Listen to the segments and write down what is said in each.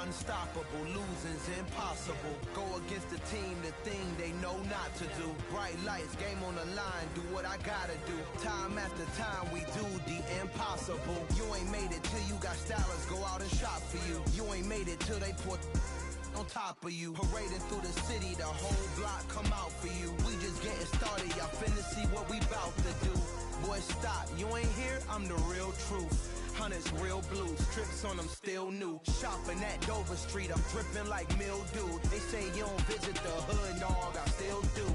unstoppable, losing's impossible. Go against the team, the thing they know not to do. Bright lights, game on the line, do what I gotta do. Time after time, we do the impossible. You ain't made it till you got stylists go out and shop for you. You ain't made it till they put on top of you. Parading through the city, the whole block come out for you. We just getting started, y'all finna see what we bout to do. Boy, stop, you ain't here, I'm the real truth. Hunters, real blues, trips on them still new. Shopping at Dover Street, I'm dripping like mildew. They say you don't visit the hood, dog, I still do.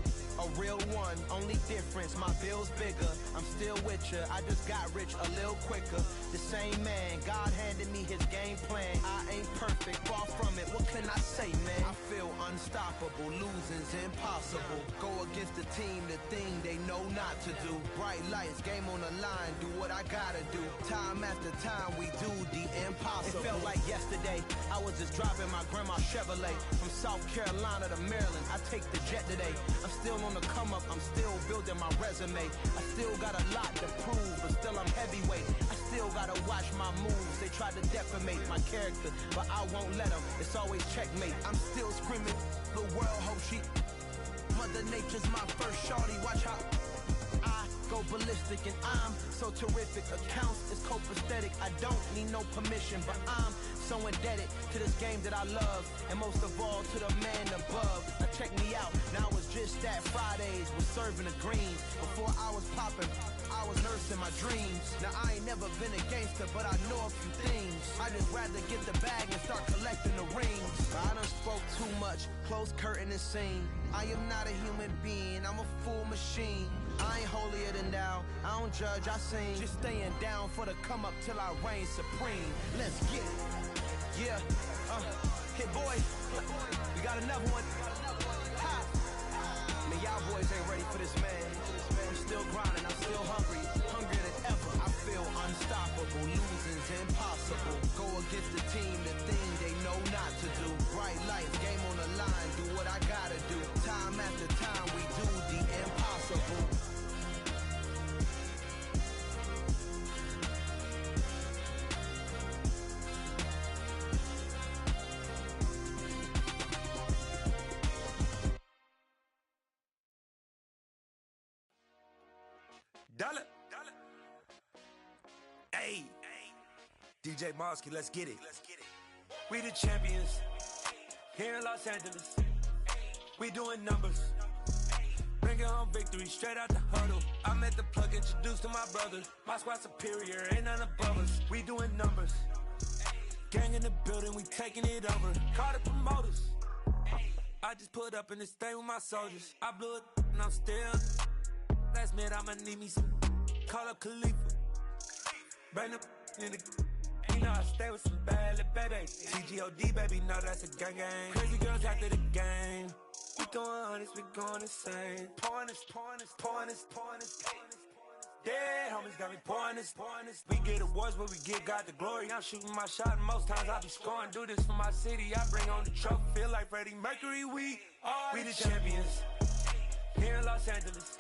A real one, only difference, my bill's bigger. I'm still with ya, I just got rich a little quicker. The same man, God handed me his game plan. I ain't perfect, far from it, what can I say, man? I feel unstoppable, losing's impossible. Go against the team, the thing they know not to do. Bright lights, game on the line, do what I gotta do. Time after time, we do the impossible. It felt like yesterday, I was just driving my grandma's Chevrolet. From South Carolina to Maryland, I take the jet today. I'm still on the come up, I'm still building my resume. I still got a lot to prove, but still I'm heavyweight. I still gotta watch my moves. They try to defamate my character, but I won't let them. It's always checkmate. I'm still screaming, the world hope she. Mother Nature's my first shorty, watch how I go ballistic and I'm so terrific. Accounts is copacetic, I don't need no permission, but I'm so indebted to this game that I love, and most of all to the man above. Now check me out, now it's just that Fridays was serving the greens. Before I was popping, I was nursing my dreams. Now I ain't never been a gangster, but I know a few things. I just rather get the bag and start collecting the rings. I done spoke too much, close curtain and scene. I am not a human being, I'm a full machine. I ain't holier than thou, I don't judge, I sing. Just staying down for the come up till I reign supreme. Let's get it. Yeah, hit boy, we got another one. Ha. Man, y'all boys ain't ready for this, man. I'm still grinding, I'm still hungry, hungrier than ever. I feel unstoppable, losing's impossible. Go against the team, the thing they know not to do. Bright lights, game on the line, do what I gotta do. Time after time, we do the impossible. Dollar. Hey. DJ Mosky, let's get it. We the champions here in Los Angeles. We doing numbers. Bringing home victory straight out the huddle. I met the plug, introduced to my brother. My squad superior, ain't none above us. We doing numbers. Gang in the building, we taking it over. Call the promoters. I just put up in this thing with my soldiers. I blew it and I'm still. Last minute, I'ma need me some. Call up Khalifa. Bring them in the. You know I stay with some bad little baby. TGOD, baby, no, that's a gang gang. Crazy girls after the game. We going honest, we going insane. Pouring this. Dead homies got me pouring this. We get awards, but we give God the glory. I'm shooting my shot, and most times I be scoring. Do this for my city, I bring on the trophy. Feel like Freddie Mercury, we the champions. Here in Los Angeles.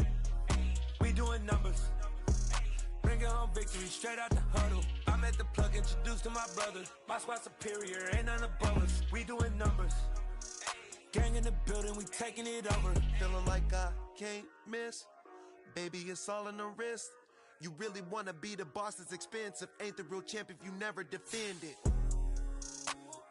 We doing numbers. Bringing home victory straight out the huddle. I met the plug, introduced to my brother. My squad superior, ain't none above us. We doing numbers. Gang in the building, we taking it over. Feeling like I can't miss. Baby, it's all in the wrist. You really wanna be the boss, it's expensive. Ain't the real champ if you never defend it.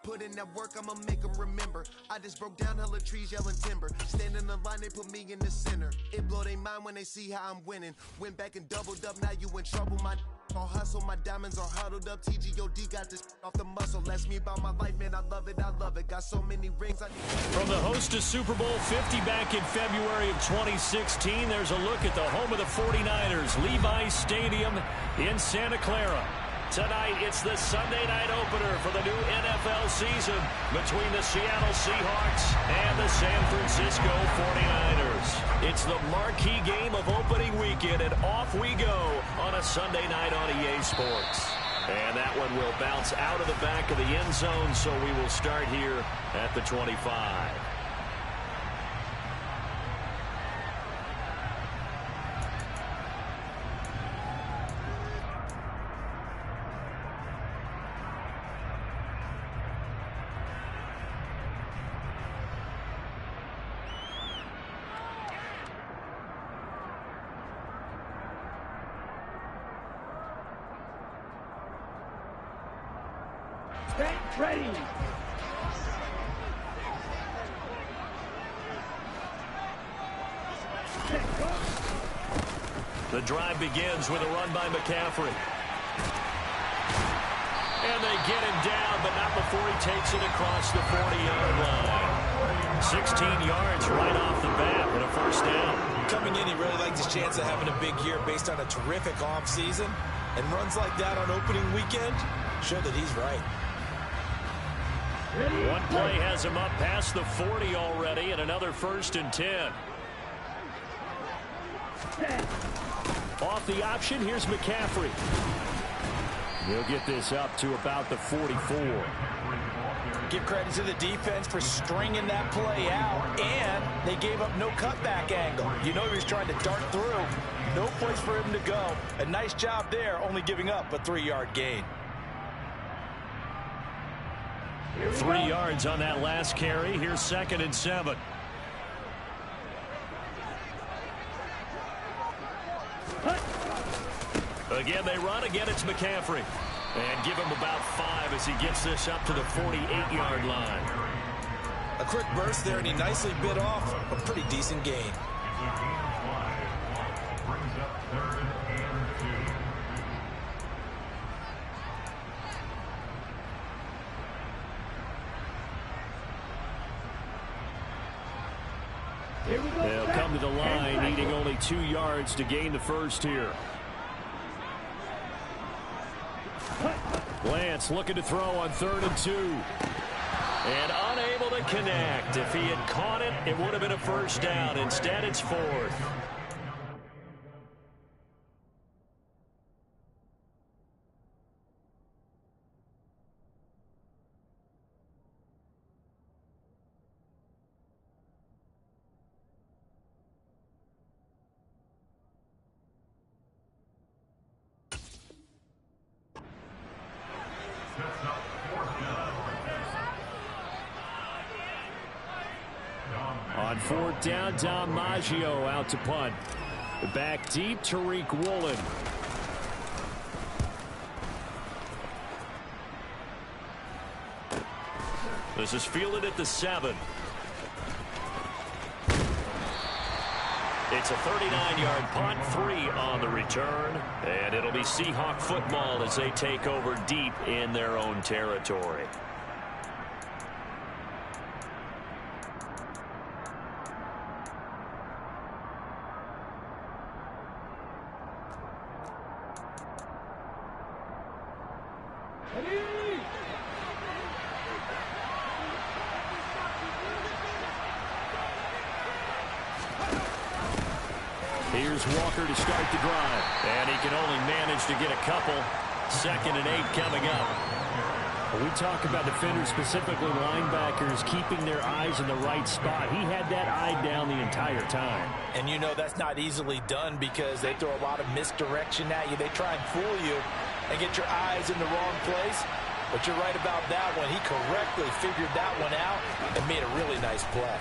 Put in that work, I'ma make them remember. I just broke down hella trees, yelling timber. Stand in the line, they put me in the center. It blow their mind when they see how I'm winning. Went back and doubled up, now you in trouble. My all hustle, my diamonds are huddled up. TGOD got this off the muscle. That's me about my life, man, I love it. Got so many rings, I need. From the host to Super Bowl 50 back in February of 2016, there's a look at the home of the 49ers, Levi's Stadium in Santa Clara. Tonight, it's the Sunday night opener for the new NFL season between the Seattle Seahawks and the San Francisco 49ers. It's the marquee game of opening weekend, and off we go on a Sunday night on EA Sports. And that one will bounce out of the back of the end zone, so we will start here at the 25. Ready. The drive begins with a run by McCaffrey. And they get him down, but not before he takes it across the 40-yard line. 16 yards right off the bat with a first down. Coming in, he really liked his chance of having a big year based on a terrific offseason. And runs like that on opening weekend show that he's right. One play has him up past the 40 already, and another 1st and 10. Off the option, here's McCaffrey. He'll get this up to about the 44. Give credit to the defense for stringing that play out, and they gave up no cutback angle. You know he was trying to dart through. No place for him to go. A nice job there, only giving up a 3-yard gain. 3 yards on that last carry. Here's 2nd and 7. Again, they run. Again, it's McCaffrey. And give him about 5 as he gets this up to the 48-yard line. A quick burst there, and he nicely bit off a pretty decent gain. They'll come to the line, needing only 2 yards to gain the first here. Lance looking to throw on 3rd and 2. And unable to connect. If he had caught it, it would have been a first down. Instead, it's 4th. On 4th down, Dom Maggio out to punt. Back deep, Tariq Woolen. This is fielded at the 7. It's a 39-yard punt, 3 on the return. And it'll be Seahawk football as they take over deep in their own territory. Here's Walker to start the drive. And he can only manage to get a couple. 2nd and 8 coming up. When we talk about defenders, specifically linebackers, keeping their eyes in the right spot. He had that eye down the entire time. And you know that's not easily done because they throw a lot of misdirection at you. They try and fool you and get your eyes in the wrong place. But you're right about that one. He correctly figured that one out and made a really nice play.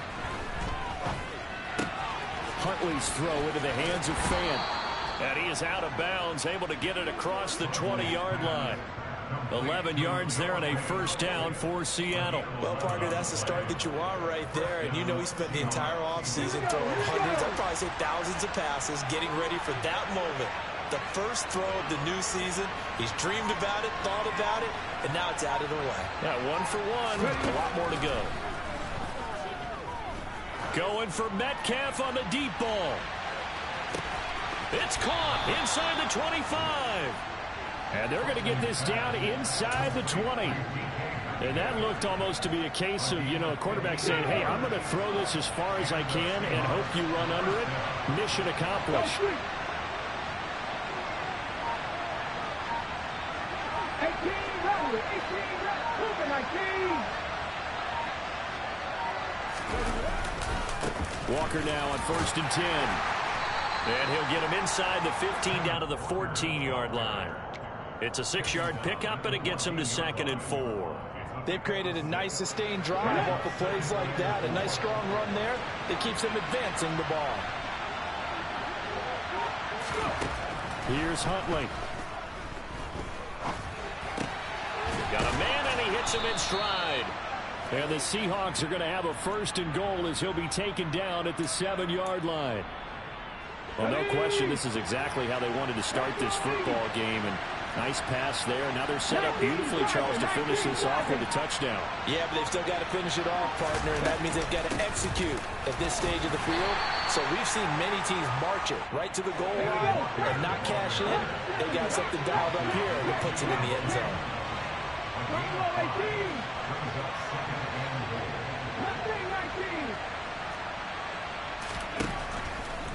Huntley's throw into the hands of Fant. And he is out of bounds, able to get it across the 20-yard line. 11 yards there and a first down for Seattle. Well, partner, that's the start that you want right there. And you know he spent the entire offseason throwing hundreds, I'd probably say thousands of passes, getting ready for that moment. The first throw of the new season. He's dreamed about it, thought about it, and now it's out of the way. Yeah, 1 for 1. A lot more to go. Going for Metcalf on the deep ball. It's caught inside the 25. And they're going to get this down inside the 20. And that looked almost to be a case of, you know, a quarterback saying, hey, I'm going to throw this as far as I can and hope you run under it. Mission accomplished. 18, Walker now on 1st and 10. And he'll get him inside the 15 down to the 14-yard line. It's a 6-yard pickup, and it gets him to 2nd and 4. They've created a nice sustained drive off of plays like that. A nice strong run there that keeps them advancing the ball. Here's Huntley. Got a man, and he hits takes him in stride. And the Seahawks are going to have a 1st and goal as he'll be taken down at the 7-yard line. Well, no question, this is exactly how they wanted to start this football game. And nice pass there. Now they're set up beautifully, Charles, to finish this off with a touchdown. Yeah, but they've still got to finish it off, partner, and that means they've got to execute at this stage of the field. So we've seen many teams march it right to the goal line and not cash in. They got something dialed up here that puts it in the end zone.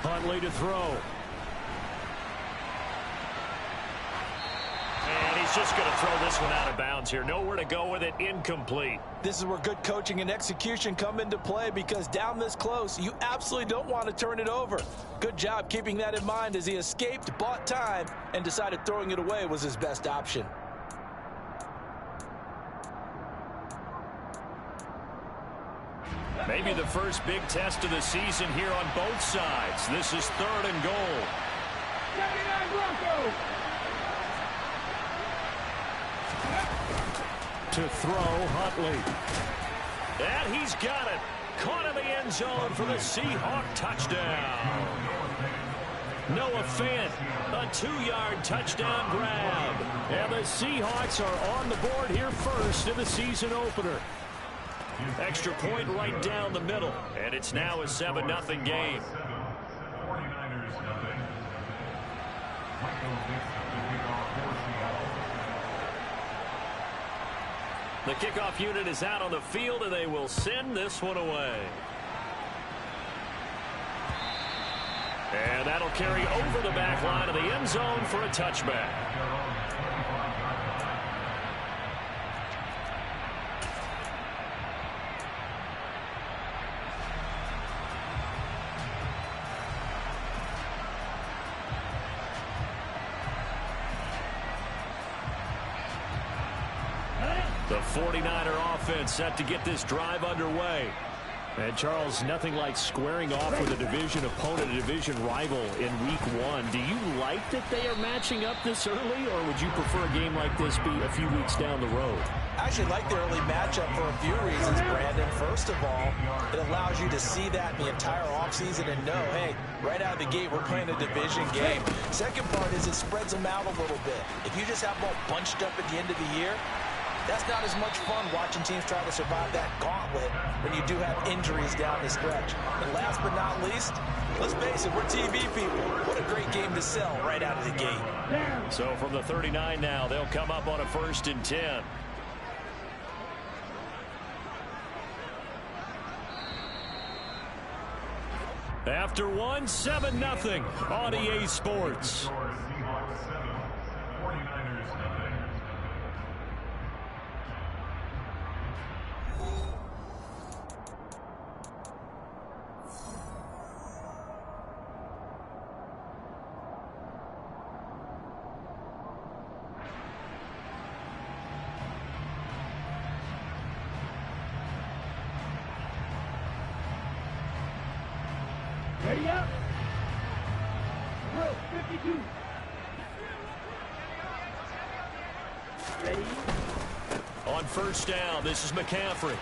Huntley to throw. And he's just going to throw this one out of bounds here. Nowhere to go with it. Incomplete. This is where good coaching and execution come into play, because down this close, you absolutely don't want to turn it over. Good job keeping that in mind as he escaped, bought time, and decided throwing it away was his best option. Maybe the first big test of the season here on both sides. This is 3rd and goal. 79 Broncos. To throw, Huntley. And he's got it. Caught in the end zone for the Seahawk touchdown. Noah Fant, a 2-yard touchdown grab. And the Seahawks are on the board here first in the season opener. Extra point right down the middle. And it's now a 7-0 game. The kickoff unit is out on the field, and they will send this one away. And that'll carry over the back line of the end zone for a touchback. The 49er offense set to get this drive underway. And, Charles, nothing like squaring off with a division opponent, a division rival in Week 1. Do you like that they are matching up this early, or would you prefer a game like this be a few weeks down the road? I actually like the early matchup for a few reasons, Brandon. First of all, it allows you to see that in the entire offseason and know, hey, right out of the gate, we're playing a division game. Second part is it spreads them out a little bit. If you just have them all bunched up at the end of the year, that's not as much fun watching teams try to survive that gauntlet when you do have injuries down the stretch. And last but not least, let's face it, we're TV people. What a great game to sell right out of the gate. So from the 39 now, they'll come up on a 1st and 10. After 1, 7-0 on EA Sports. Ready up. Bro, 52. Ready. On 1st down, this is McCaffrey.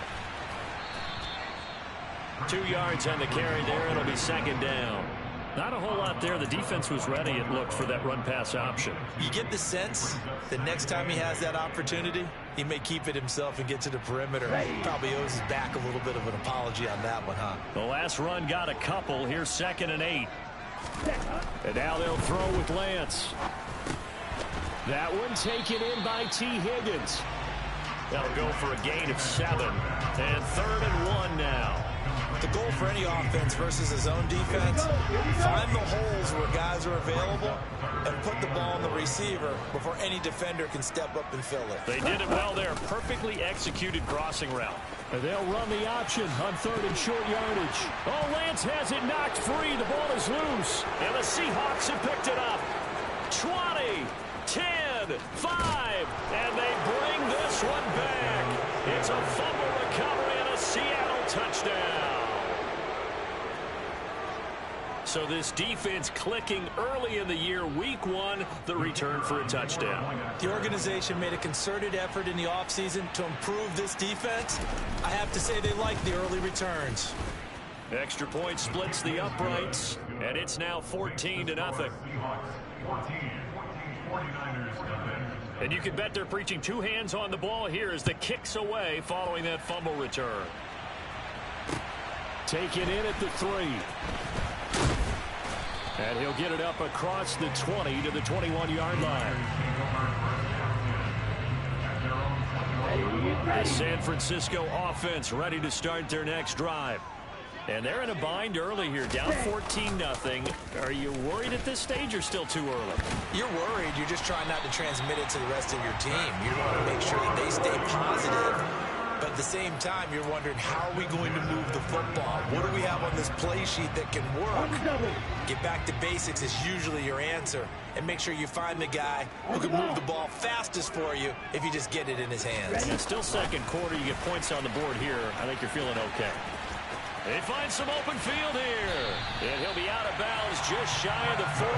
2 yards on the carry there. It'll be 2nd down. Not a whole lot there. The defense was ready, it looked, for that run-pass option. You get the sense that next time he has that opportunity, he may keep it himself and get to the perimeter. He probably owes his back a little bit of an apology on that one, huh? The last run got a couple. Here's 2nd and 8. And now they'll throw with Lance. That one taken in by T. Higgins. That'll go for a gain of 7. And 3rd and 1 now. The goal for any offense versus his own defense, find the holes where guys are available and put the ball on the receiver before any defender can step up and fill it. They did it well there. Perfectly executed crossing route. And they'll run the option on 3rd and short yardage. Oh, Lance has it knocked free. The ball is loose. And the Seahawks have picked it up. 20, 10, 5. And they bring this one back. It's a fumble recovery and a Seattle touchdown. So this defense clicking early in the year. Week 1, the return for a touchdown. The organization made a concerted effort in the offseason to improve this defense. I have to say they like the early returns. Extra point splits the uprights, and it's now 14-0. And you can bet they're preaching 2 hands on the ball here as the kick's away following that fumble return. Taken in at the 3. And he'll get it up across the 20 to the 21-yard line. The San Francisco offense ready to start their next drive. And they're in a bind early here, down 14-0. Are you worried at this stage or still too early? You're worried. You're just trying not to transmit it to the rest of your team. You want to make sure that they stay positive. But at the same time, you're wondering, how are we going to move the football? What do we have on this play sheet that can work? Get back to basics is usually your answer. And make sure you find the guy who can move the ball fastest for you if you just get it in his hands. And still second quarter. You get points on the board here. I think you're feeling okay. They find some open field here. And he'll be out of bounds just shy of the 40.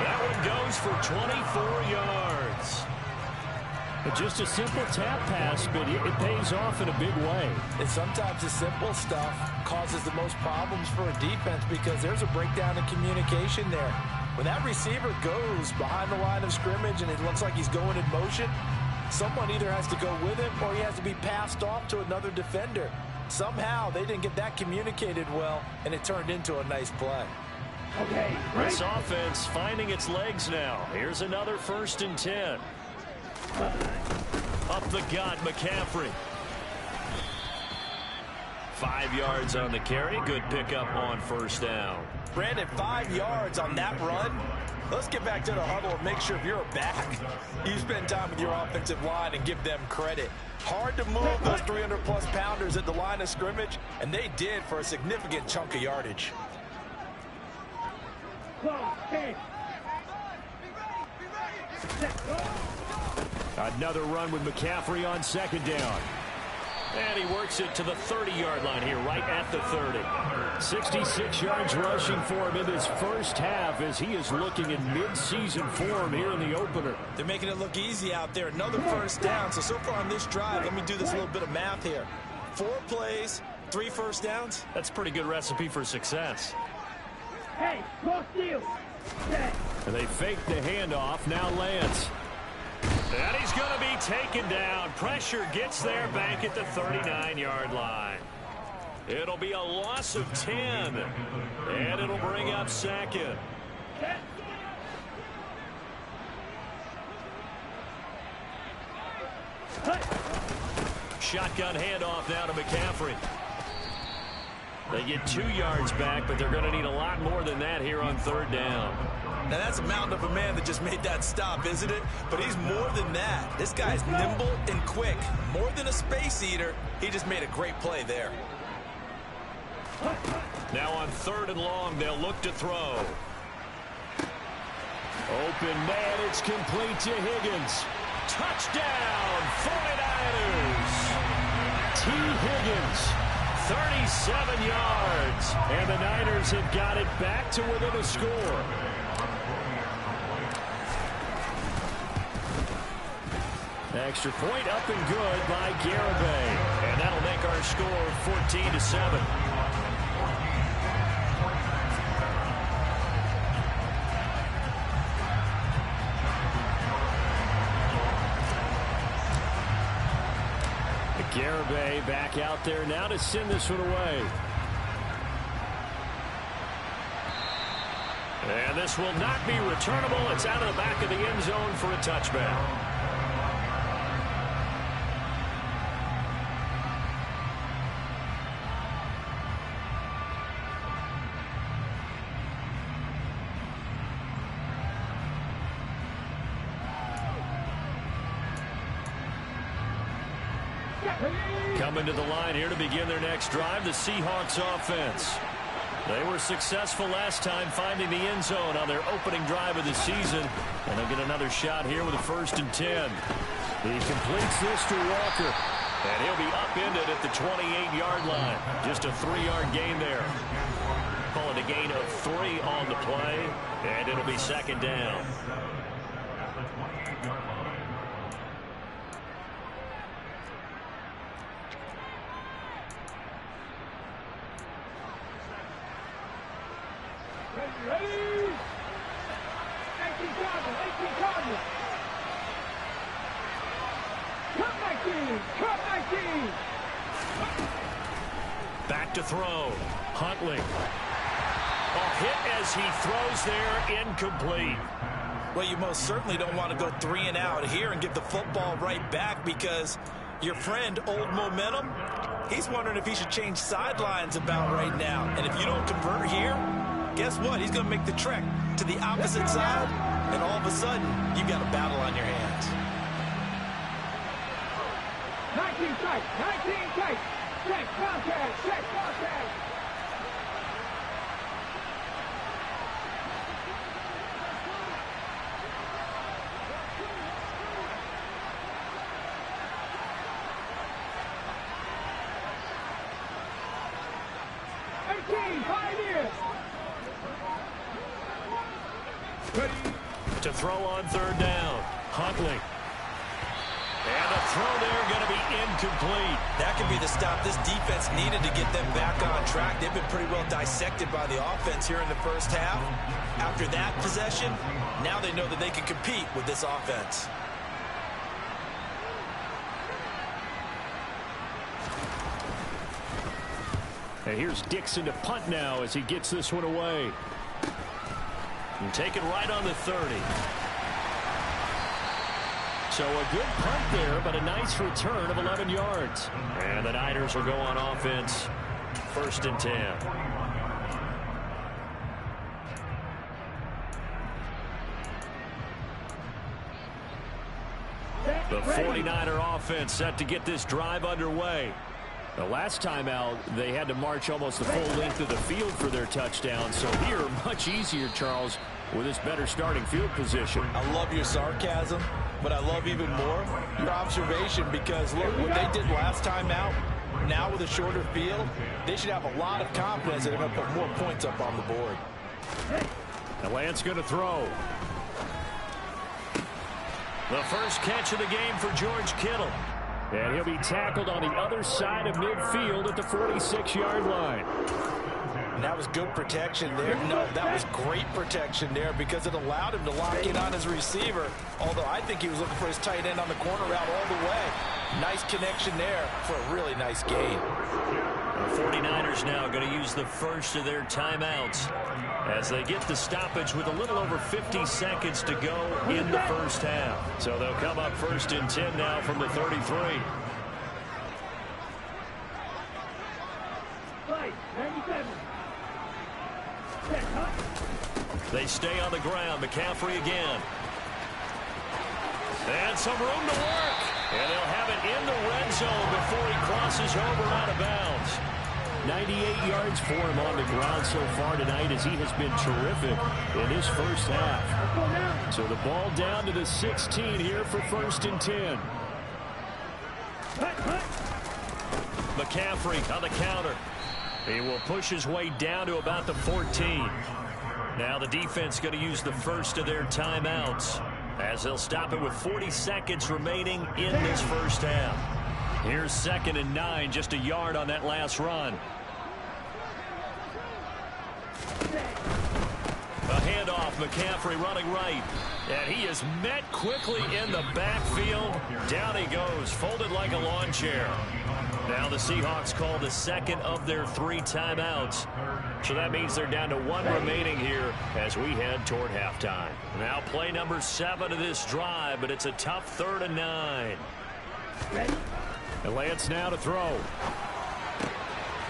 That one goes for 24 yards. Just a simple tap pass, but it pays off in a big way. And sometimes the simple stuff causes the most problems for a defense because there's a breakdown in communication there. When that receiver goes behind the line of scrimmage and it looks like he's going in motion, someone either has to go with him or he has to be passed off to another defender. Somehow they didn't get that communicated well, and it turned into a nice play. Okay, this offense finding its legs now. Here's another 1st and 10. Up the gut, McCaffrey. 5 yards on the carry. Good pickup on 1st down. Brandon, 5 yards on that run. Let's get back to the huddle and make sure if you're a back, you spend time with your offensive line and give them credit. Hard to move those 300-plus pounders at the line of scrimmage, and they did for a significant chunk of yardage. Another run with McCaffrey on 2nd down. And he works it to the 30-yard line here, right at the 30. 66 yards rushing for him in this first half as he is looking in mid-season form here in the opener. They're making it look easy out there. Another 1st down. So far on this drive, let me do this little bit of math here. 4 plays, 3 1st downs. That's a pretty good recipe for success. Hey, cross field. And they fake the handoff. Now Lance. And he's going to be taken down. Pressure gets there back at the 39-yard line. It'll be a loss of 10. And it'll bring up 2nd. Shotgun handoff now to McCaffrey. They get 2 yards back, but they're going to need a lot more than that here on 3rd down. Now, that's a mountain of a man that just made that stop, isn't it? But he's more than that. This guy's nimble and quick. More than a space eater, he just made a great play there. Now on 3rd and long, they'll look to throw. Open man, it's complete to Higgins. Touchdown, 49ers. T. Higgins, 37 yards. And the Niners have got it back to within a score. Extra point up and good by Garibay. And that'll make our score 14-7. Garibay back out there now to send this one away. And this will not be returnable. It's out of the back of the end zone for a touchback. Coming to the line here to begin their next drive, the Seahawks offense. They were successful last time finding the end zone on their opening drive of the season. And they'll get another shot here with a 1st and 10. He completes this to Walker. And he'll be upended at the 28-yard line. Just a 3-yard gain there. Calling a gain of 3 on the play, and it'll be second down. Ready? 18 Cardinals. Cut 19. Back to throw. Huntley. A hit as he throws there, incomplete. Well, you most certainly don't want to go 3 and out here and give the football right back, because your friend, Old Momentum, he's wondering if he should change sidelines about right now. And if you don't convert here, guess what? He's going to make the trek to the opposite side, and all of a sudden, you've got a battle on your hands. 19 tight. Check contact. To throw on third down. Huntley. And a throw there going to be incomplete. That could be the stop this defense needed to get them back on track. They've been pretty well dissected by the offense here in the first half. After that possession, now they know that they can compete with this offense. And here's Dixon to punt now as he gets this one away. And taken right on the 30. So a good punt there, but a nice return of 11 yards. And the Niners will go on offense. 1st and 10. The 49er offense set to get this drive underway. The last time out, they had to march almost the full length of the field for their touchdown. So here, much easier, Charles, with this better starting field position. I love your sarcasm, but I love even more your observation, because, look, what they did last time out, now with a shorter field, they should have a lot of confidence that they're going to put more points up on the board. And Lance going to throw. The first catch of the game for George Kittle. And he'll be tackled on the other side of midfield at the 46-yard line. And that was good protection there. No, that was great protection there, because it allowed him to lock in on his receiver. Although I think he was looking for his tight end on the corner route all the way. Nice connection there for a really nice gain. The 49ers now going to use the first of their timeouts as they get the stoppage with a little over 50 seconds to go in the first half. So they'll come up 1st and 10 now from the 33. They stay on the ground. McCaffrey again. And some room to work. And they'll have it in the red zone before he crosses over out of bounds. 98 yards for him on the ground so far tonight, as he has been terrific in his first half. So the ball down to the 16 here for 1st and 10. McCaffrey on the counter. He will push his way down to about the 14. Now the defense going to use the first of their timeouts, as they'll stop it with 40 seconds remaining in this first half. Here's 2nd and 9, just a yard on that last run. A handoff, McCaffrey running right. And he is met quickly in the backfield. Down he goes, folded like a lawn chair. Now the Seahawks call the second of their 3 timeouts. So that means they're down to 1 remaining here as we head toward halftime. Now play number 7 of this drive, but it's a tough 3rd and 9. Ready? And Lance now to throw.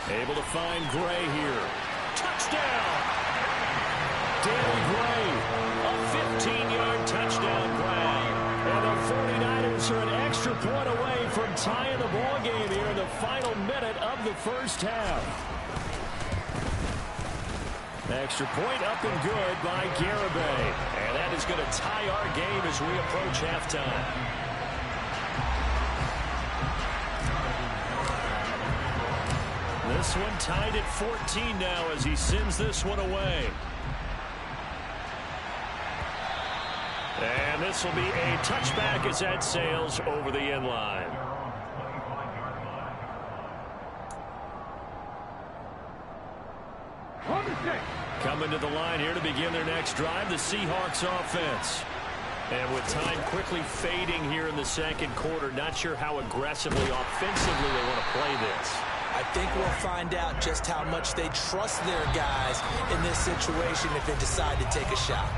Able to find Gray here. Touchdown! Danny Gray, a 15-yard touchdown grab. And the 49ers are an extra point away from tying the ball game here in the final minute of the first half. Extra point up and good by Garibay. And that is going to tie our game as we approach halftime. This one tied at 14 now as he sends this one away. And this will be a touchback as that sails over the end line. Coming to the line here to begin their next drive, the Seahawks offense. And with time quickly fading here in the second quarter, not sure how aggressively, offensively they want to play this. I think we'll find out just how much they trust their guys in this situation if they decide to take a shot.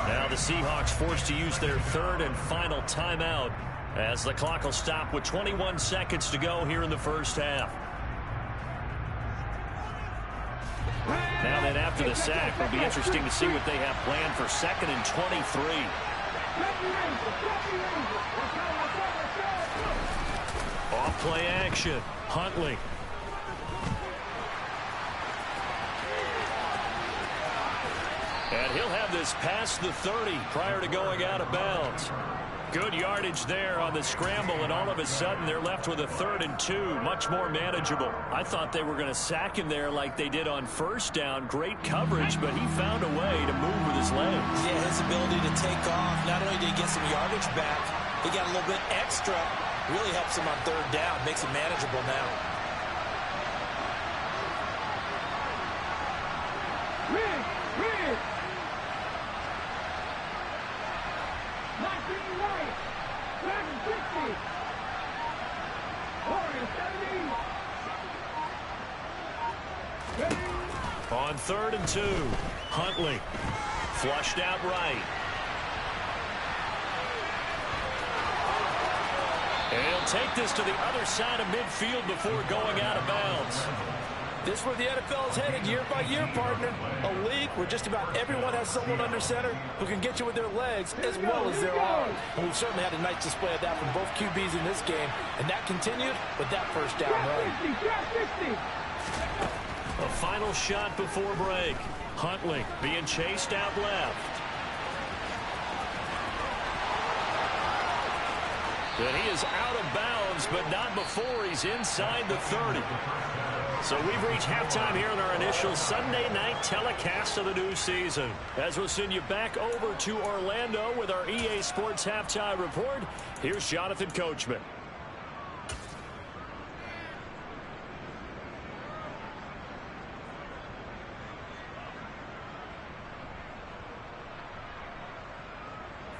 Now the Seahawks forced to use their third and final timeout as the clock will stop with 21 seconds to go here in the first half. Now then, after the sack, it'll be interesting to see what they have planned for 2nd and 23. Off play action. Huntley. And he'll have this past the 30 prior to going out of bounds. Good yardage there on the scramble, and all of a sudden they're left with a 3rd and 2, much more manageable. I thought they were going to sack him there like they did on first down. Great coverage, but he found a way to move with his legs. Yeah, his ability to take off, not only did he get some yardage back, he got a little bit extra. Really helps him on 3rd down, makes it manageable now. On 3rd and 2, Huntley flushed out right. And he'll take this to the other side of midfield before going out of bounds. This is where the NFL is headed year by year, partner. A league where just about everyone has someone under center who can get you with their legs as well as their arms. And we've certainly had a nice display of that from both QBs in this game. And that continued with that first down run. A final shot before break. Huntley being chased out left. And he is out of bounds, but not before he's inside the 30. So we've reached halftime here in our initial Sunday night telecast of the new season. As we'll send you back over to Orlando with our EA Sports Halftime Report, here's Jonathan Coachman.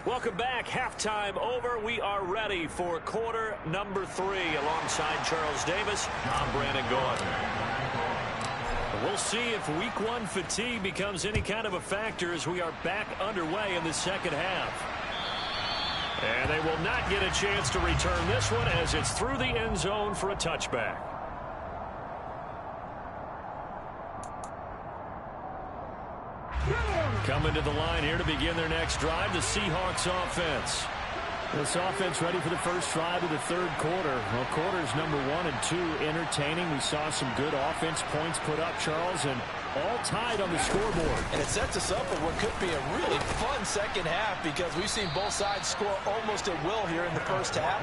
Welcome back. Halftime over. We are ready for quarter number 3. Alongside Charles Davis, I'm Brandon Gaudin. We'll see if week 1 fatigue becomes any kind of a factor as we are back underway in the second half. And they will not get a chance to return this one as it's through the end zone for a touchback. Coming to the line here to begin their next drive, the Seahawks offense. This offense ready for the first drive of the third quarter. Well, quarters number 1 and 2 entertaining. We saw some good offense points put up, Charles, and all tied on the scoreboard. And it sets us up for what could be a really fun second half because we've seen both sides score almost at will here in the first half.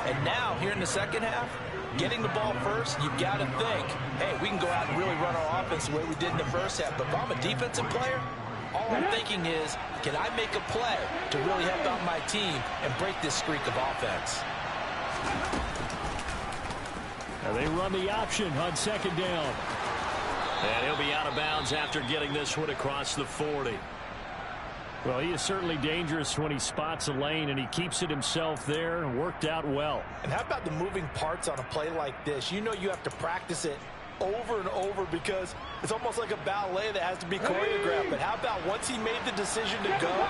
And now, here in the second half, getting the ball first, you've got to think, hey, we can go out and really run our offense the way we did in the first half. But if I'm a defensive player, all I'm thinking is, can I make a play to really help out my team and break this streak of offense? And they run the option on second down. And he'll be out of bounds after getting this one across the 40. Well, he is certainly dangerous when he spots a lane, and he keeps it himself there and worked out well. And how about the moving parts on a play like this? You know you have to practice it over and over because it's almost like a ballet that has to be choreographed. But how about once he made the decision to go,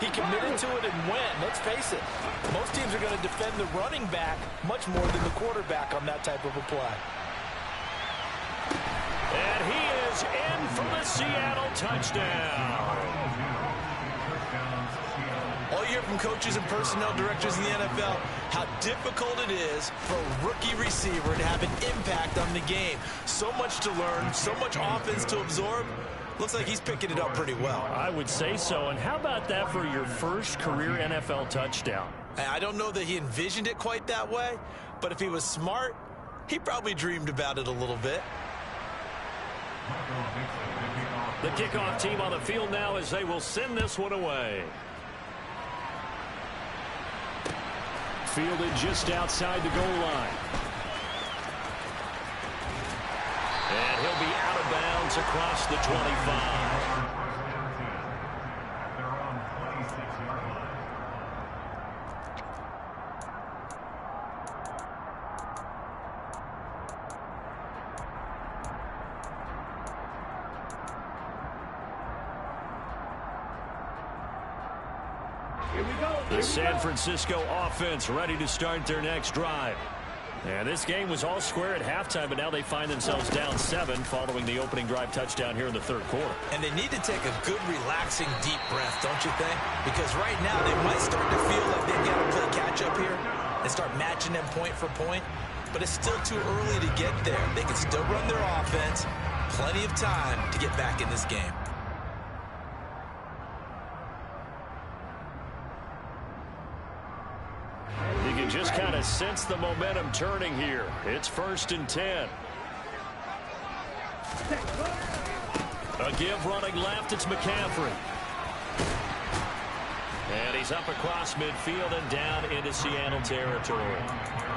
he committed to it and went. Let's face it, most teams are going to defend the running back much more than the quarterback on that type of a play. And he is in for the Seattle touchdown. All you hear from coaches and personnel directors in the NFL, how difficult it is for a rookie receiver to have an impact on the game. So much to learn, so much offense to absorb. Looks like he's picking it up pretty well. I would say so. And how about that for your first career NFL touchdown? I don't know that he envisioned it quite that way, but if he was smart, He probably dreamed about it a little bit. The kickoff team on the field now as they will send this one away. Fielded just outside the goal line. And he'll be out of bounds across the 25. The San Francisco offense ready to start their next drive. And this game was all square at halftime, but now they find themselves down 7 following the opening drive touchdown here in the third quarter. And they need to take a good, relaxing, deep breath, don't you think? Because right now they might start to feel like they've got to play catch-up here and start matching them point for point. But it's still too early to get there. They can still run their offense. Plenty of time to get back in this game. You can just kind of sense the momentum turning here. It's 1st and 10. A give running left. It's McCaffrey. And he's up across midfield and down into Seattle territory.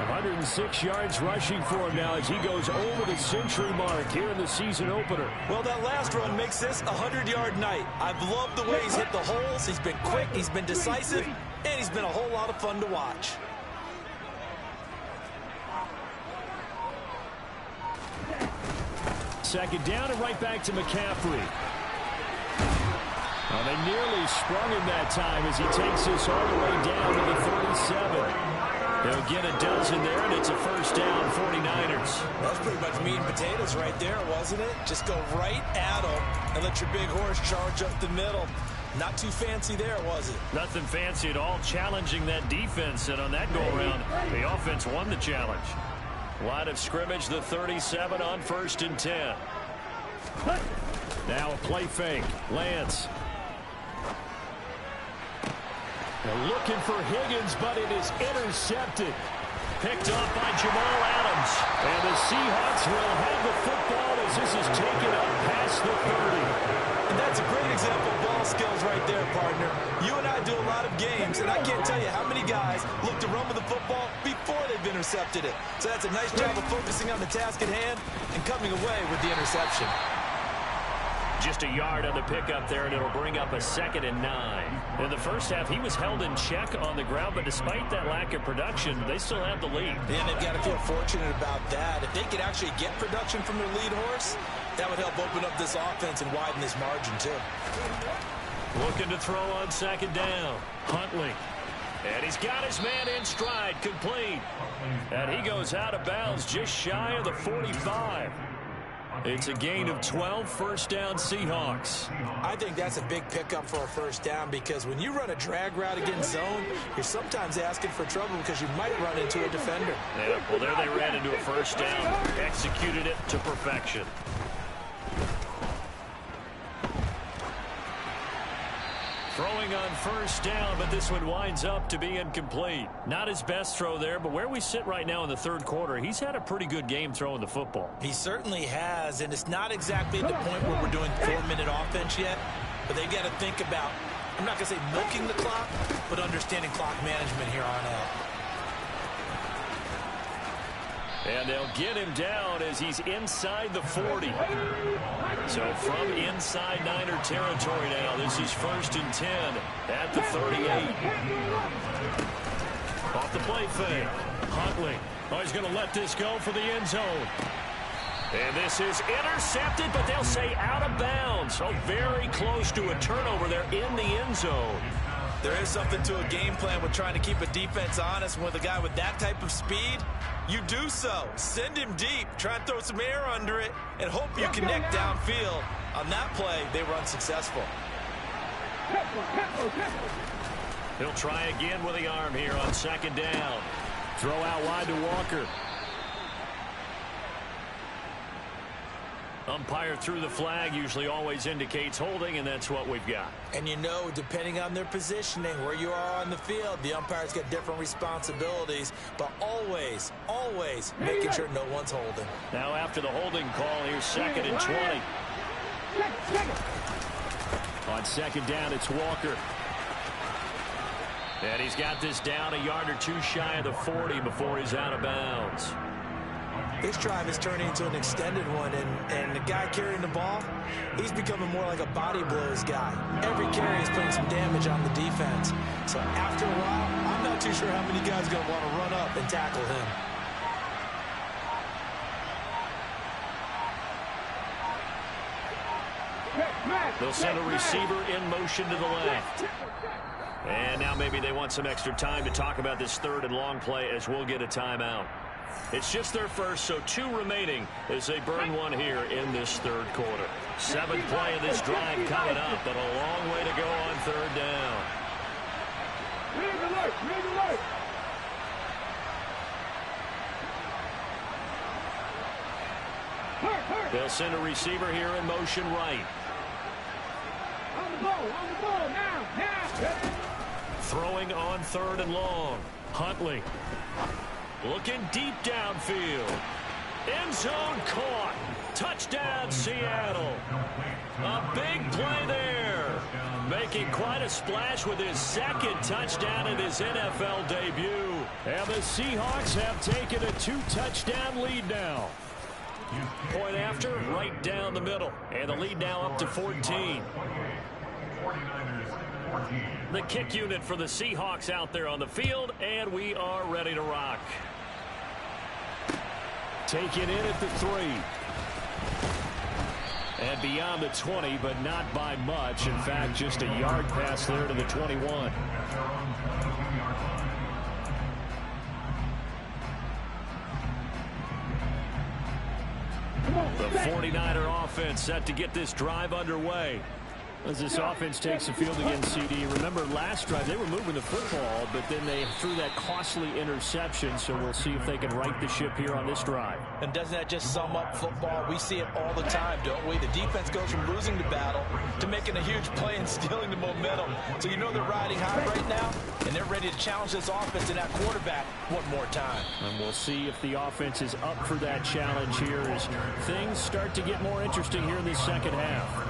106 yards rushing for him now as he goes over the century mark here in the season opener. Well, that last run makes this a 100-yard night. I've loved the way he's hit the holes. He's been quick, he's been decisive, and he's been a whole lot of fun to watch. Second down and right back to McCaffrey. Well, they nearly sprung him that time as he takes this all the way down to the 37. They'll get a dozen there, and it's a first down, 49ers. That's pretty much meat and potatoes right there, wasn't it? Just go right at them and let your big horse charge up the middle. Not too fancy there, was it? Nothing fancy at all, challenging that defense, and on that go-around, the offense won the challenge. Line of scrimmage, the 37 on 1st and 10. Now a play fake. Lance. They're looking for Higgins, but it is intercepted. Picked off by Jamal Adams. And the Seahawks will have the football as this is taken up past the 30. And that's a great example of ball skills right there, partner. You and I do a lot of games, and I can't tell you how many guys look to run with the football before they've intercepted it. So that's a nice job of focusing on the task at hand and coming away with the interception. Just a yard on the pickup there, and it'll bring up a 2nd and 9. In the first half, he was held in check on the ground, but despite that lack of production, they still have the lead. And they've got to feel fortunate about that. If they could actually get production from their lead horse, that would help open up this offense and widen this margin, too. Looking to throw on 2nd down. Huntley. And he's got his man in stride, complete. And he goes out of bounds just shy of the 45. It's a gain of 12, first down Seahawks. I think that's a big pickup for a first down because when you run a drag route against zone, you're sometimes asking for trouble because you might run into a defender. Yeah, well, there they ran into a first down, executed it to perfection. Throwing on first down, but this one winds up to be incomplete. Not his best throw there, but where we sit right now in the third quarter, he's had a pretty good game throwing the football. He certainly has, and it's not exactly at the point where we're doing 4-minute offense yet, but they've got to think about, I'm not going to say milking the clock, but understanding clock management here on out. And they'll get him down as he's inside the 40. So from inside Niner territory now, this is 1st and 10 at the 38. Off the play fake. Huntley. Oh, he's going to let this go for the end zone. And this is intercepted, but they'll say out of bounds. So very close to a turnover there in the end zone. There is something to a game plan with trying to keep a defense honest. With a guy with that type of speed, you do so. Send him deep. Try and throw some air under it and hope you connect downfield. On that play, they were unsuccessful. He'll try again with the arm here on 2nd down. Throw out wide to Walker. Umpire threw the flag, usually always indicates holding, and that's what we've got. And you know, depending on their positioning, where you are on the field, the umpire's got different responsibilities, but always, always making sure no one's holding. Now after the holding call, here's 2nd and 20. On 2nd down, it's Walker. And he's got this down a yard or two shy of the 40 before he's out of bounds. This drive is turning into an extended one, and the guy carrying the ball, he's becoming more like a body blows guy. Every carry is putting some damage on the defense. So after a while, I'm not too sure how many guys are going to want to run up and tackle him. They'll send a receiver in motion to the left. And now maybe they want some extra time to talk about this 3rd and long play as we'll get a timeout. It's just their first, so 2 remaining as they burn one here in this 3rd quarter. 7th play of this drive coming up, but a long way to go on 3rd down. They'll send a receiver here in motion right. On the ball, now. Throwing on 3rd and long. Huntley. Looking deep downfield. End zone caught. Touchdown, Seattle. A big play there. Making quite a splash with his 2nd touchdown in his NFL debut. And the Seahawks have taken a 2-touchdown lead now. Point after, right down the middle. And the lead now up to 14. The kick unit for the Seahawks out there on the field, and we are ready to rock. Taken in at the 3. And beyond the 20, but not by much. In fact, just a yard pass there to the 21. The 49er offense set to get this drive underway. As this offense takes the field again, CD, remember last drive they were moving the football, but then they threw that costly interception, so we'll see if they can right the ship here on this drive. And doesn't that just sum up football? We see it all the time, don't we? The defense goes from losing the battle to making a huge play and stealing the momentum. So you know they're riding high right now, and they're ready to challenge this offense and that quarterback one more time. And we'll see if the offense is up for that challenge here as things start to get more interesting here in the 2nd half.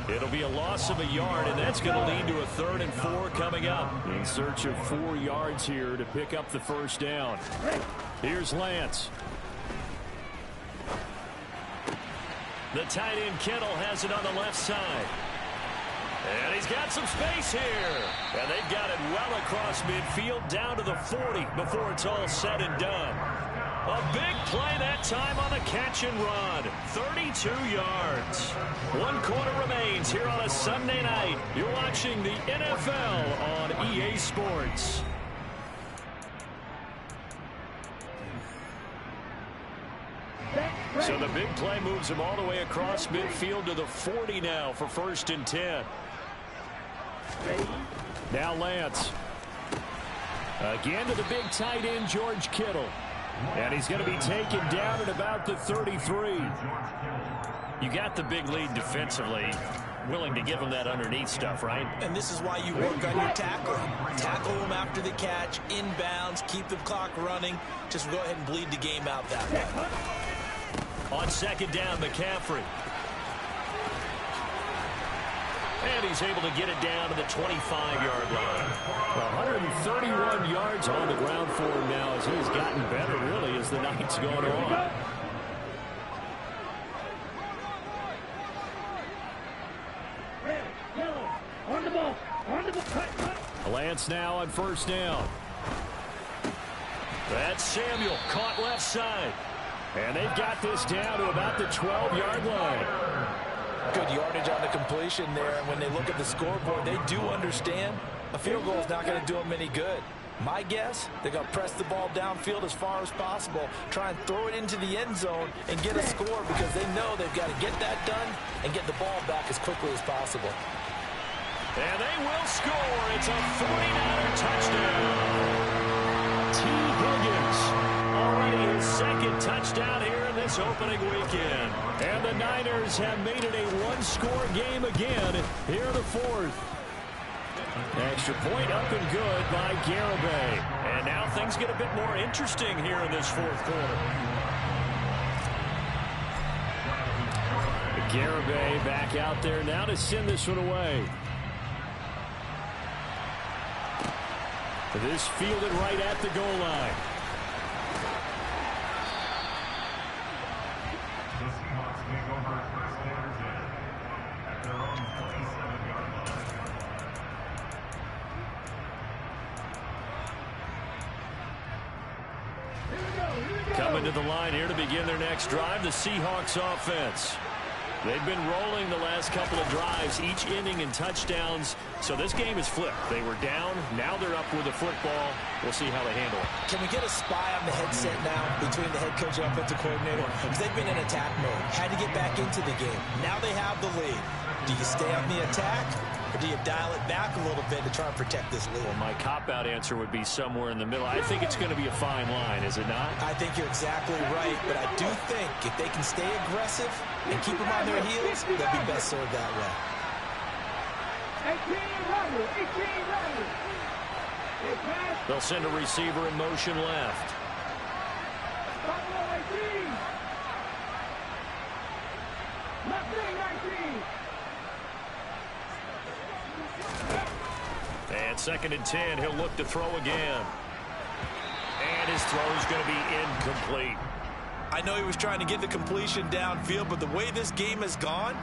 It'll be a loss of a yard, and that's going to lead to a 3rd and 4 coming up. In search of 4 yards here to pick up the 1st down. Here's Lance. The tight end Kittle has it on the left side. And he's got some space here. And they've got it well across midfield down to the 40 before it's all said and done. A big play that time on the catch and run. 32 yards. 1 quarter remains here on a Sunday night. You're watching the NFL on EA Sports. So the big play moves him all the way across midfield to the 40 now for 1st and 10. Now Lance. Again to the big tight end, George Kittle. And he's going to be taken down at about the 33. You got the big lead defensively. Willing to give him that underneath stuff, right? And this is why you work on your tackling. Tackle him after the catch, inbounds, keep the clock running. Just go ahead and bleed the game out that way. On 2nd down, McCaffrey. And he's able to get it down to the 25-yard line. 131 yards on the ground for him now as he's gotten better, really, as the night's going on. Lance now on 1st down. That's Samuel, caught left side. And they've got this down to about the 12-yard line. Good yardage on the completion there. And when they look at the scoreboard, they do understand a field goal is not going to do them any good. My guess, they're going to press the ball downfield as far as possible, try and throw it into the end zone and get a score because they know they've got to get that done and get the ball back as quickly as possible. And they will score. It's a 49er touchdown. T. Higgins already his 2nd touchdown here in this this opening weekend. And the Niners have made it a one-score game again here in the fourth. Extra point up and good by Garibay. And now things get a bit more interesting here in this fourth quarter. Garibay back out there now to send this one away. This fielded right at the goal line. Coming to the line here to begin their next drive, the Seahawks offense. They've been rolling the last couple of drives, each ending in touchdowns. So this game is flipped. They were down. Now they're up with the football. We'll see how they handle it. Can we get a spy on the headset now between the head coach and offensive coordinator? Because they've been in attack mode. Had to get back into the game. Now they have the lead. Do you stay on the attack, or do you dial it back a little bit to try and protect this lead? Well, my cop-out answer would be somewhere in the middle. I think it's going to be a fine line, is it not? I think you're exactly right, but I do think if they can stay aggressive and keep them on their heels, they'll be best served that way. 18 running. They'll send a receiver in motion left. Buffalo 18. Left wing 19. And 2nd and 10, he'll look to throw again. And his throw is going to be incomplete. I know he was trying to get the completion downfield, but the way this game has gone,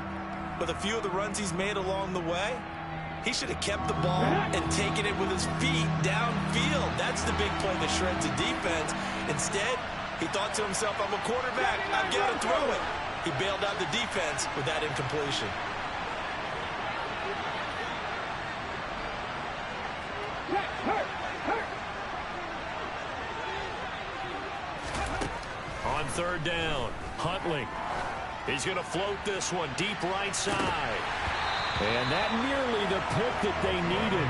with a few of the runs he's made along the way, he should have kept the ball and taken it with his feet downfield. That's the big play that shreds the defense. Instead, he thought to himself, I'm a quarterback, I've got to throw it. He bailed out the defense with that incompletion. On 3rd down, Huntley. He's going to float this one deep right side. And that nearly the pick that they needed.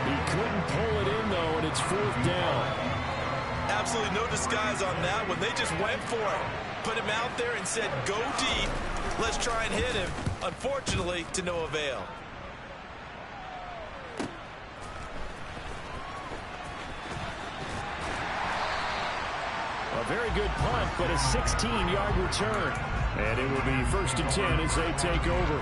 He couldn't pull it in, though, and it's 4th down. Absolutely no disguise on that one. They just went for it. Put him out there and said, go deep. Let's try and hit him. Unfortunately, to no avail. A very good punt, but a 16-yard return. And it will be 1st and 10 as they take over.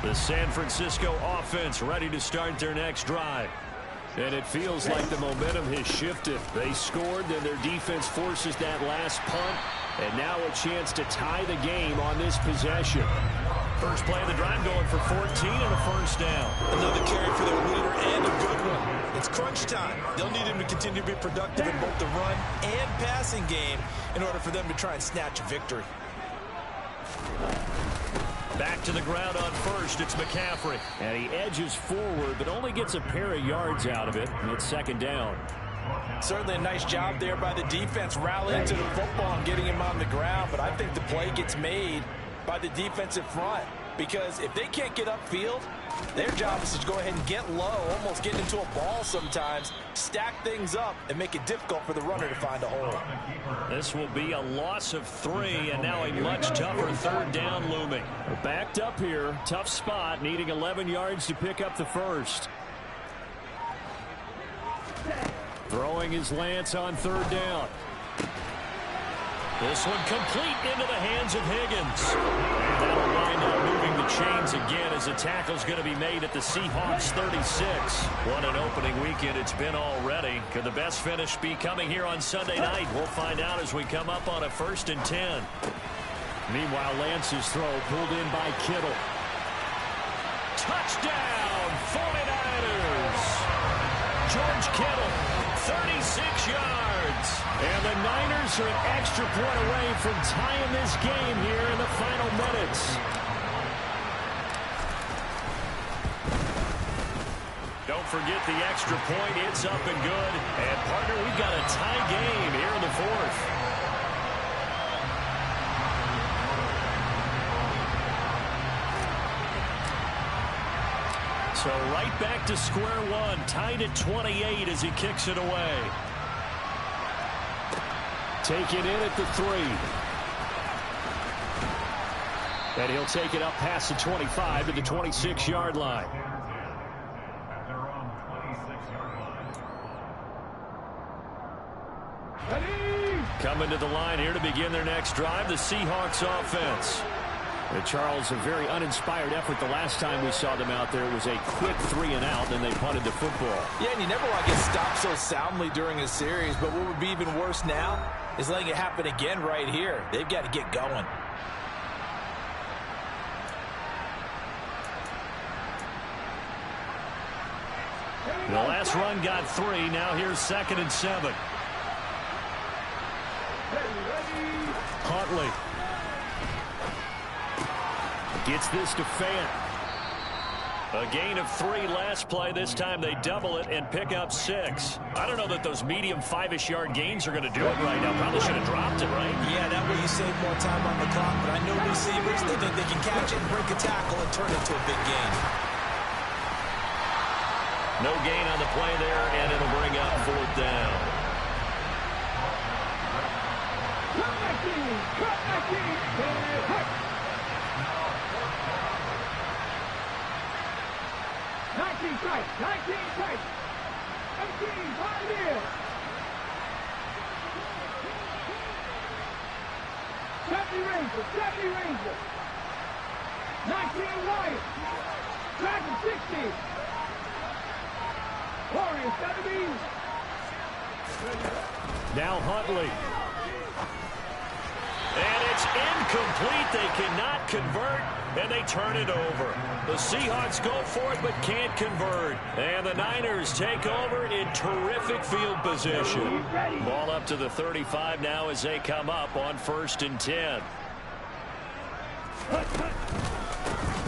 The San Francisco offense ready to start their next drive. And it feels like the momentum has shifted. They scored, then their defense forces that last punt. And now a chance to tie the game on this possession. First play of the drive going for 14 and a 1st down. Another carry for their leader and a good one. It's crunch time. They'll need him to continue to be productive in both the run and passing game in order for them to try and snatch a victory. Back to the ground on 1st, it's McCaffrey. And he edges forward, but only gets a pair of yards out of it, and it's 2nd down. Certainly a nice job there by the defense rallying to the football and getting him on the ground, but I think the play gets made by the defensive front, because if they can't get upfield, their job is to go ahead and get low, almost get into a ball sometimes, stack things up, and make it difficult for the runner to find a hole. This will be a loss of 3, and now a much tougher 3rd down looming. Backed up here, tough spot, needing 11 yards to pick up the 1st. Throwing his Lance on 3rd down. This one complete into the hands of Higgins. And that'll wind up moving the chains again as a tackle's going to be made at the Seahawks 36. What an opening weekend it's been already. Could the best finish be coming here on Sunday night? We'll find out as we come up on a 1st and 10. Meanwhile, Lance's throw pulled in by Kittle. Touchdown, 49ers. George Kittle, 36 yards. And the Niners are an extra point away from tying this game here in the final minutes. Don't forget the extra point. It's up and good. And, partner, we've got a tie game here in the 4th. So right back to square one, tied at 28 as he kicks it away. Taken in at the 3. And he'll take it up past the 25 to the 26-yard line. Coming to the line here to begin their next drive, the Seahawks offense. Charles, a very uninspired effort the last time we saw them out there. It was a quick 3-and-out, and they punted the football. Yeah, and you never want to get stopped so soundly during a series, but what would be even worse now is letting it happen again right here. They've got to get going. The last run got 3. Now here's 2nd and 7. Huntley gets this to Fant. A gain of 3 last play. This time they double it and pick up 6. I don't know that those medium 5-ish yard gains are going to do it right now. Probably should have dropped it, right? Yeah, that way you save more time on the clock. But I know receivers, they think they can catch it and break a tackle and turn it into a big gain. No gain on the play there, and it'll bring up 4th down. Jackie Ranger. 19 Wyatt. Dragon 60. Warrior 70. Now Huntley. And it's incomplete. They cannot convert, and they turn it over. The Seahawks go for it but can't convert. And the Niners take over in terrific field position. Ball up to the 35 now as they come up on 1st and 10.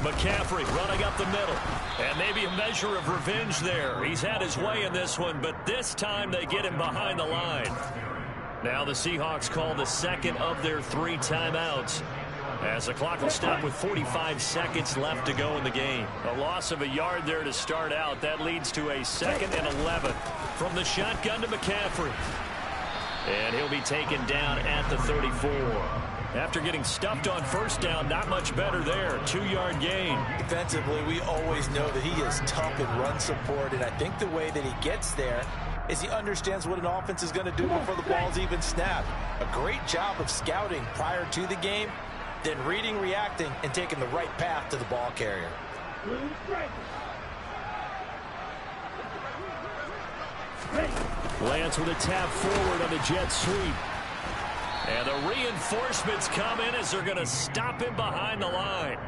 McCaffrey running up the middle. And maybe a measure of revenge there. He's had his way in this one, but this time they get him behind the line. Now the Seahawks call the 2nd of their 3 timeouts, as the clock will stop with 45 seconds left to go in the game. A loss of a yard there to start out. That leads to a 2nd and 11 from the shotgun to McCaffrey. And he'll be taken down at the 34. After getting stuffed on 1st down, not much better there. 2-yard gain. Defensively, we always know that he is tough in run support, and I think the way that he gets there is he understands what an offense is going to do before the ball's even snapped. A great job of scouting prior to the game, then reading, reacting, and taking the right path to the ball carrier. Lance with a tap forward on the jet sweep. And the reinforcements come in as they're going to stop him behind the line.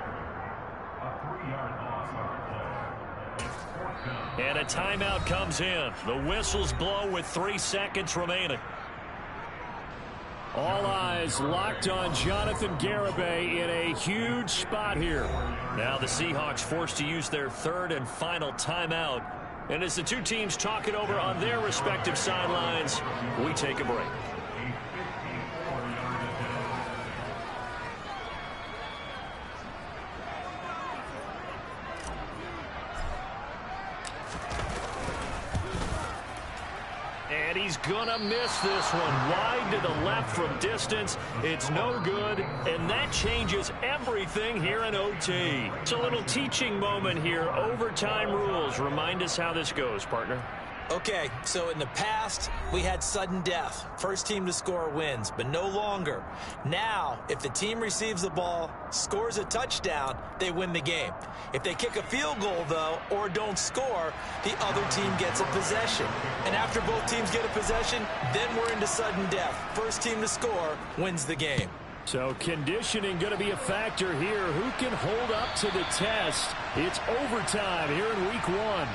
And a timeout comes in. The whistles blow with 3 seconds remaining. All eyes locked on Jonathan Garibay in a huge spot here. Now the Seahawks forced to use their 3rd and final timeout. And as the two teams talk it over on their respective sidelines, we take a break. And he's gonna miss this one. Wide to the left from distance. It's no good, and that changes everything here in OT. It's a little teaching moment here. Overtime rules. Remind us how this goes, partner. Okay, so in the past, we had sudden death. First team to score wins, but no longer. Now, if the team receives the ball, scores a touchdown, they win the game. If they kick a field goal, though, or don't score, the other team gets a possession. And after both teams get a possession, then we're into sudden death. First team to score wins the game. So conditioning going to be a factor here. Who can hold up to the test? It's overtime here in week 1.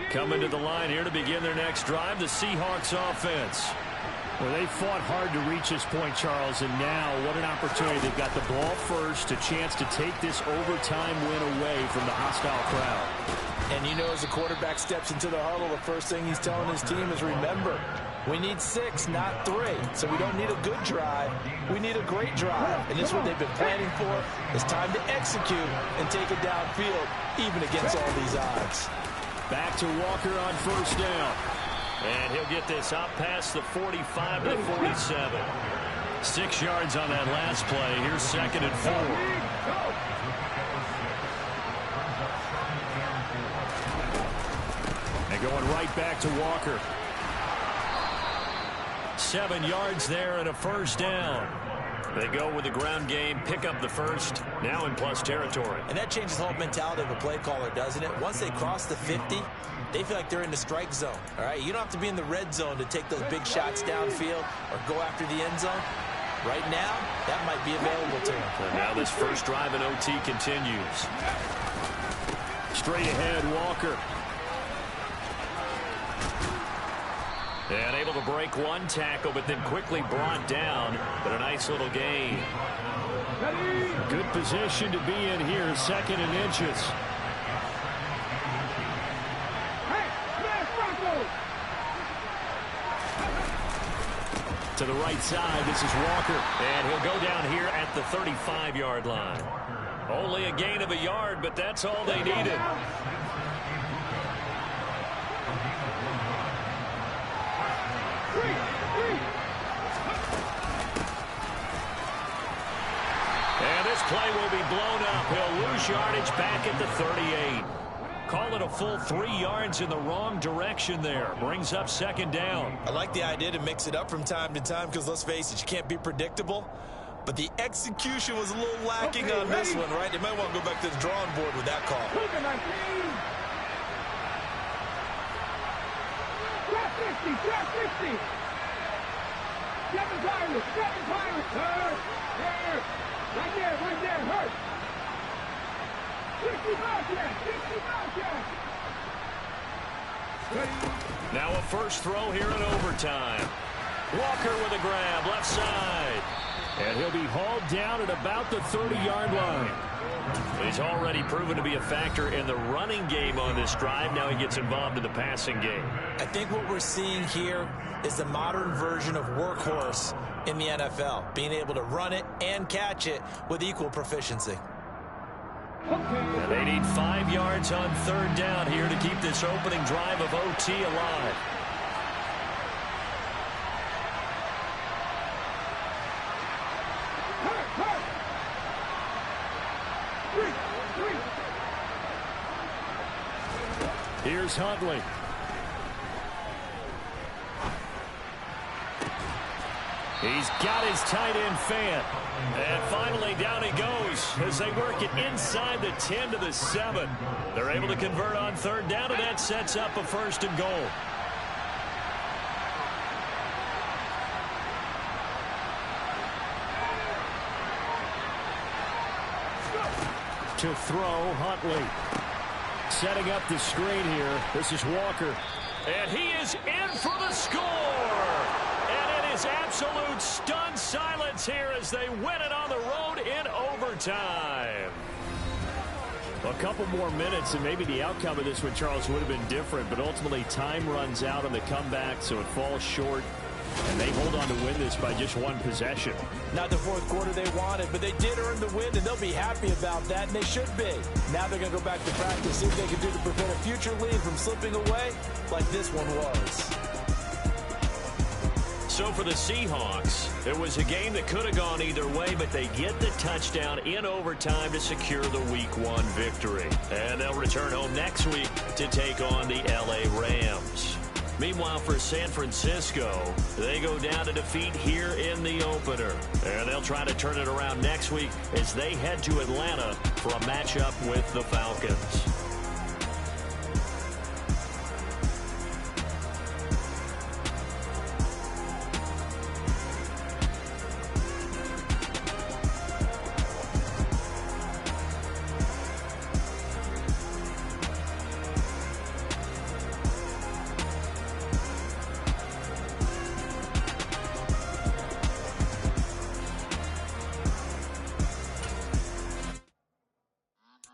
Coming to the line here to begin their next drive, the Seahawks offense. Well, they fought hard to reach this point, Charles, and now what an opportunity. They've got the ball first, a chance to take this overtime win away from the hostile crowd. And you know, as the quarterback steps into the huddle, the first thing he's telling his team is, remember, we need 6, not 3. So we don't need a good drive. We need a great drive. And this is what they've been planning for. It's time to execute and take it downfield, even against all these odds. Back to Walker on first down. And he'll get this up past the 45 to the 47. 6 yards on that last play. Here's 2nd and 4. And going right back to Walker. 7 yards there and a first down. They go with the ground game, pick up the first, now in plus territory. And that changes the whole mentality of a play caller, doesn't it? Once they cross the 50, they feel like they're in the strike zone. All right, you don't have to be in the red zone to take those big shots downfield or go after the end zone. Right now, that might be available to them. And now this first drive in OT continues. Straight ahead, Walker. And able to break one tackle, but then quickly brought down. But a nice little gain. Good position to be in here, 2nd and inches. To the right side, this is Walker. And he'll go down here at the 35-yard line. Only a gain of a yard, but that's all they needed. And this play will be blown up. He'll lose yardage back at the 38. Call it a full 3 yards in the wrong direction there. Brings up 2nd down. I like the idea to mix it up from time to time because, let's face it, you can't be predictable. But the execution was a little lacking on this one, right? They might want to go back to the drawing board with that call. Drop 60, drop 60. 7 pirates, 7 pirates. Hurt, hurt. Right there, hurt. 60 Bobcats, 60 Bobcats. Now a first throw here in overtime. Walker with a grab, left side. And he'll be hauled down at about the 30-yard line. He's already proven to be a factor in the running game on this drive. Now he gets involved in the passing game. I think what we're seeing here is the modern version of workhorse in the NFL, being able to run it and catch it with equal proficiency. And they need 5 yards on 3rd down here to keep this opening drive of OT alive. Here's Huntley. He's got his tight end fan. And finally down he goes as they work it inside the 10 to the 7. They're able to convert on 3rd down, and that sets up a 1st and goal. To throw, Huntley. Setting up the screen here. This is Walker. And he is in for the score. And it is absolute stunned silence here as they win it on the road in overtime. A couple more minutes, and maybe the outcome of this one, Charles, would have been different. But ultimately, time runs out on the comeback, so it falls short. And they hold on to win this by just 1 possession. Not the 4th quarter they wanted, but they did earn the win, and they'll be happy about that, and they should be. Now they're going to go back to practice, see what they can do to prevent a future lead from slipping away like this one was. So for the Seahawks, it was a game that could have gone either way, but they get the touchdown in overtime to secure the Week 1 victory. And they'll return home next week to take on the LA Rams. Meanwhile, for San Francisco, they go down to defeat here in the opener. And they'll try to turn it around next week as they head to Atlanta for a matchup with the Falcons.